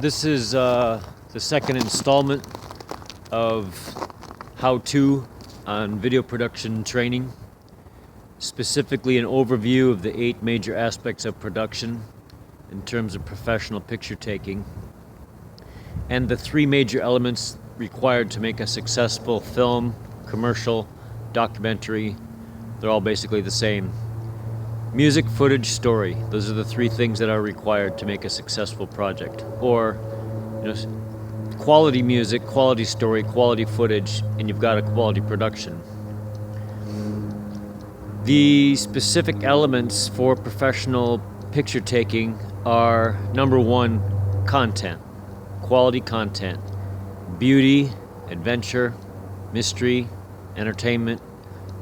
This is the second installment of how-to on video production training, specifically an overview of the 8 major aspects of production in terms of professional picture taking, and the 3 major elements required to make a successful film, commercial, documentary. They're all basically the same. Music, footage, story. Those are the 3 things that are required to make a successful project. Or, quality music, quality story, quality footage, and you've got a quality production. The specific elements for professional picture taking are, number 1, content. Quality content. Beauty, adventure, mystery, entertainment,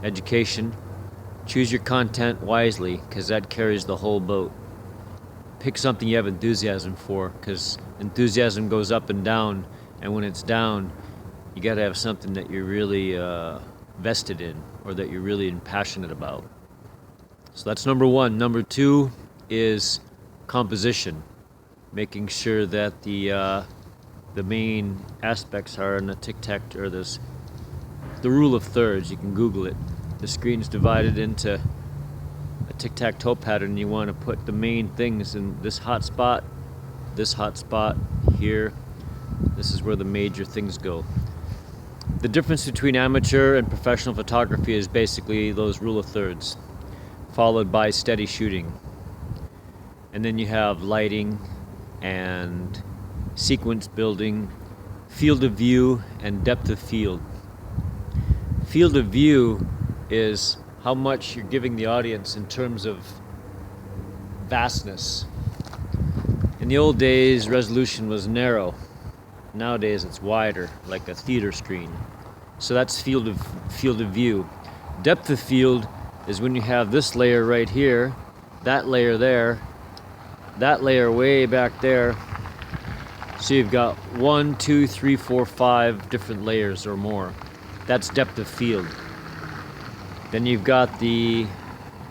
education. Choose your content wisely, because that carries the whole boat. Pick something you have enthusiasm for, because enthusiasm goes up and down, and when it's down, you got to have something that you're really vested in, or that you're really passionate about. So that's number 1. Number 2 is composition, making sure that the main aspects are in the tic-tac, or the rule of thirds. You can Google it. The screen's divided into a tic-tac-toe pattern. You want to put the main things in this hot spot, here. This is where the major things go. The difference between amateur and professional photography is basically those rule of thirds, followed by steady shooting. And then you have lighting and sequence building, field of view, and depth of field. Field of view is how much you're giving the audience in terms of vastness. In the old days, resolution was narrow. Nowadays, it's wider, like a theater screen. So that's field of view. Depth of field is when you have this layer right here, that layer there, that layer way back there. So you've got 1, 2, 3, 4, 5 different layers or more. That's depth of field. Then you've got the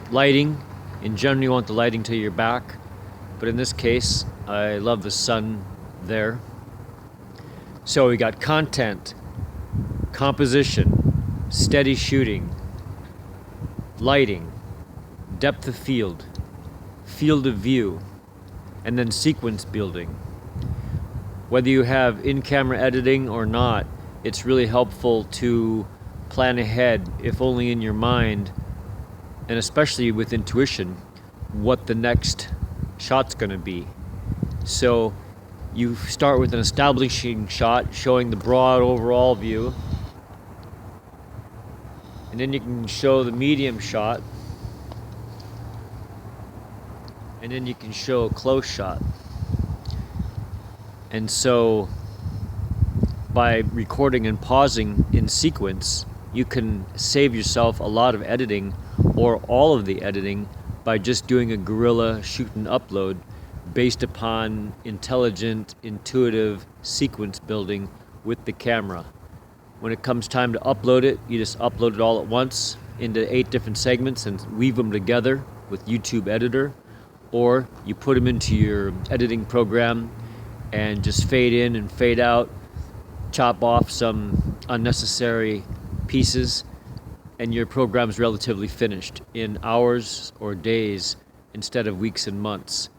lighting. In general, you want the lighting to your back, but in this case, I love the sun there. So we got content, composition, steady shooting, lighting, depth of field of view, and then sequence building. Whether you have in-camera editing or not, it's really helpful to plan ahead, if only in your mind, and especially with intuition, what the next shot's going to be. So you start with an establishing shot showing the broad overall view, and then you can show the medium shot, and then you can show a close shot. And so by recording and pausing in sequence, you can save yourself a lot of editing, or all of the editing, by just doing a guerrilla shoot and upload based upon intelligent, intuitive sequence building with the camera. When it comes time to upload it, you just upload it all at once into 8 different segments and weave them together with YouTube Editor, or you put them into your editing program and just fade in and fade out, chop off some unnecessary pieces, and your program's relatively finished in hours or days instead of weeks and months.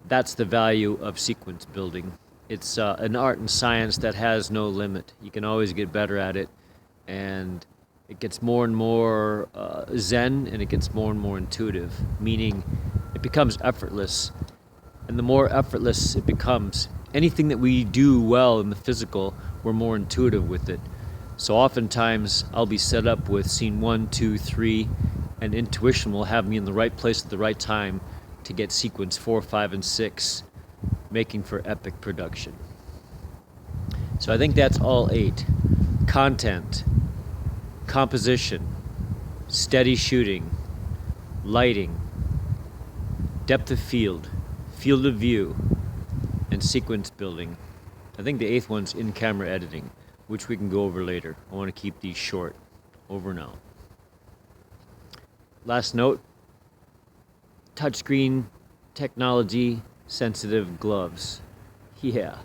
That's the value of sequence building. It's an art and science that has no limit. You can always get better at it, and it gets more and more zen, and it gets more and more intuitive, meaning it becomes effortless. And the more effortless it becomes, anything that we do well in the physical, we're more intuitive with it. So oftentimes I'll be set up with scene 1, 2, 3, and intuition will have me in the right place at the right time to get sequence 4, 5, and 6, making for epic production. So I think that's all 8. Content, composition, steady shooting, lighting, depth of field of view, and sequence building. I think the 8th one's in-camera editing, which we can go over later. I want to keep these short. Over and out. Last note, touchscreen technology sensitive gloves. Yeah.